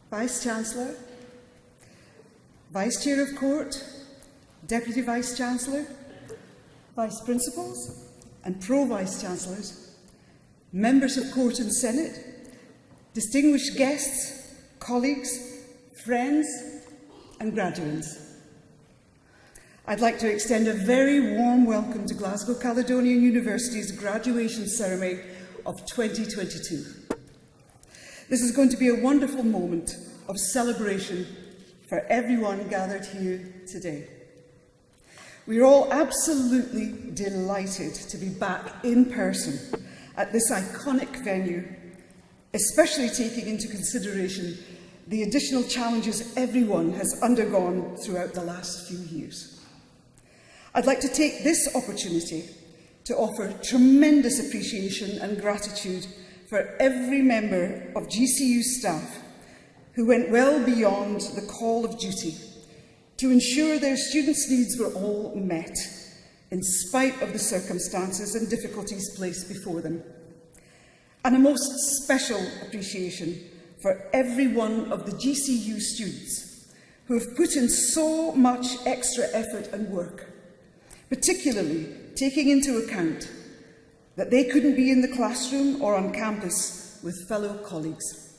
Vice-Chancellor, Vice-Chair of Court, Deputy Vice-Chancellor, Vice-Principals and Pro-Vice-Chancellors, Members of Court and Senate, distinguished guests, colleagues, friends and graduates. I'd like to extend a very warm welcome to Glasgow Caledonian University's graduation ceremony of 2022. This is going to be a wonderful moment of celebration for everyone gathered here today. We are all absolutely delighted to be back in person at this iconic venue, especially taking into consideration the additional challenges everyone has undergone throughout the last few years. I'd like to take this opportunity to offer tremendous appreciation and gratitude for every member of GCU staff who went well beyond the call of duty to ensure their students' needs were all met, in spite of the circumstances and difficulties placed before them. And a most special appreciation for every one of the GCU students who have put in so much extra effort and work, particularly taking into account that they couldn't be in the classroom or on campus with fellow colleagues.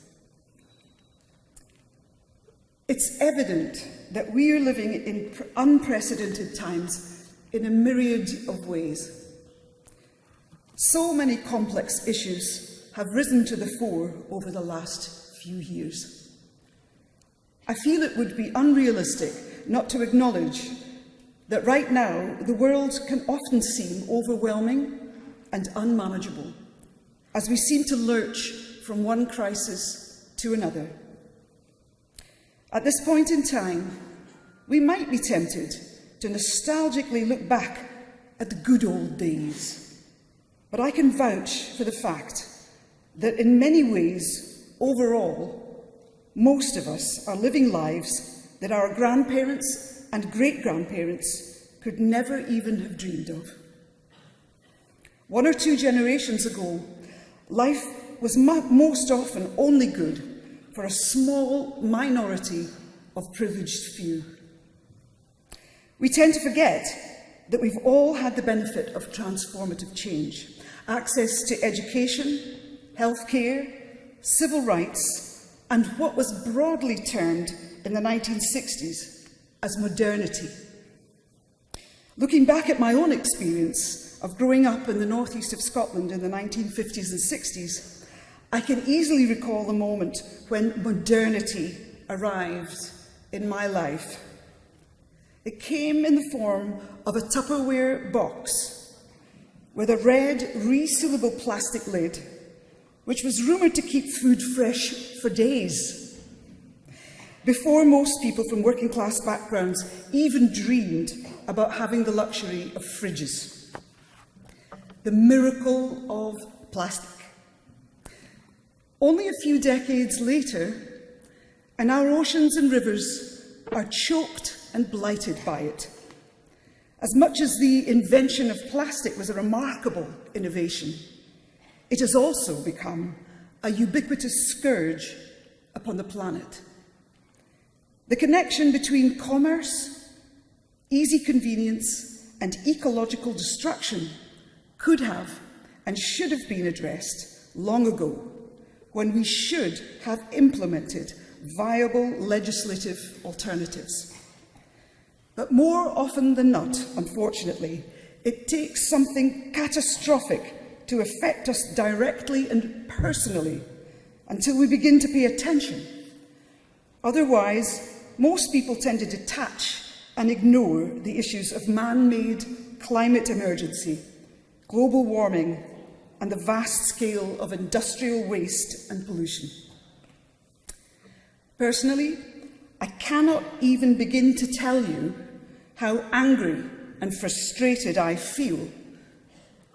It's evident that we are living in unprecedented times in a myriad of ways. So many complex issues have risen to the fore over the last few years. I feel it would be unrealistic not to acknowledge that right now the world can often seem overwhelming and unmanageable as we seem to lurch from one crisis to another. At this point in time, we might be tempted to nostalgically look back at the good old days, but I can vouch for the fact that in many ways, overall, most of us are living lives that our grandparents and great-grandparents could never even have dreamed of. 1 or 2 generations ago, life was most often only good for a small minority of privileged few. We tend to forget that we've all had the benefit of transformative change, access to education, healthcare, civil rights, and what was broadly termed in the 1960s as modernity. Looking back at my own experience of growing up in the northeast of Scotland in the 1950s and 60s, I can easily recall the moment when modernity arrived in my life. It came in the form of a Tupperware box with a red resealable plastic lid, which was rumoured to keep food fresh for days. Before most people from working class backgrounds even dreamed about having the luxury of fridges. The miracle of plastic. Only a few decades later, and our oceans and rivers are choked and blighted by it. As much as the invention of plastic was a remarkable innovation, it has also become a ubiquitous scourge upon the planet. The connection between commerce, easy convenience, and ecological destruction could have and should have been addressed long ago, when we should have implemented viable legislative alternatives. But more often than not, unfortunately, it takes something catastrophic to affect us directly and personally until we begin to pay attention. Otherwise, most people tend to detach and ignore the issues of man-made climate emergency, global warming, and the vast scale of industrial waste and pollution. Personally, I cannot even begin to tell you how angry and frustrated I feel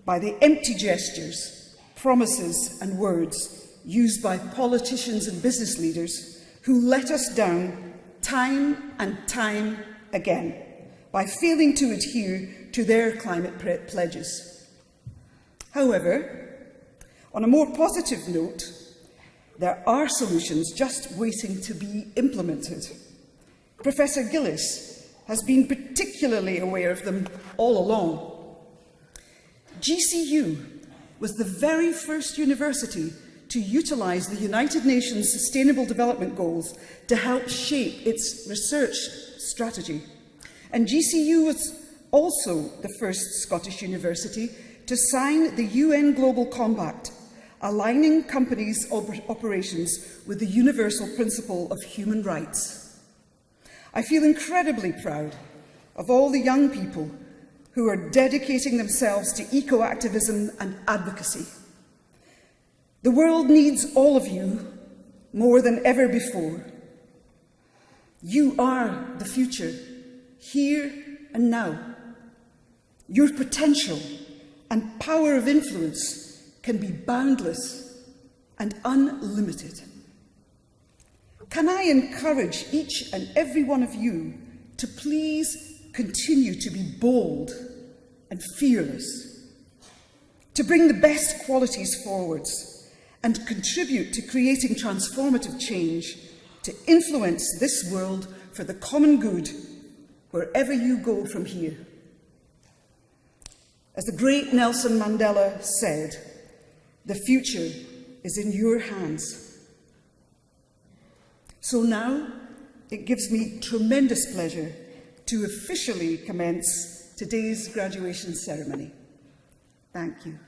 by the empty gestures, promises and words used by politicians and business leaders who let us down time and time again by failing to adhere to their climate pledges. However, on a more positive note, There are solutions just waiting to be implemented. Professor Gillis has been particularly aware of them all along. GCU was the very first university to utilise the United Nations Sustainable Development Goals to help shape its research strategy. And GCU was also the first Scottish university to sign the UN Global Compact, aligning companies' operations with the universal principle of human rights. I feel incredibly proud of all the young people who are dedicating themselves to eco-activism and advocacy. The world needs all of you more than ever before. You are the future, here and now. Your potential and power of influence can be boundless and unlimited. Can I encourage each and every one of you to please continue to be bold and fearless, to bring the best qualities forwards, and contribute to creating transformative change to influence this world for the common good wherever you go from here. As the great Nelson Mandela said, the future is in your hands. So now it gives me tremendous pleasure to officially commence today's graduation ceremony. Thank you.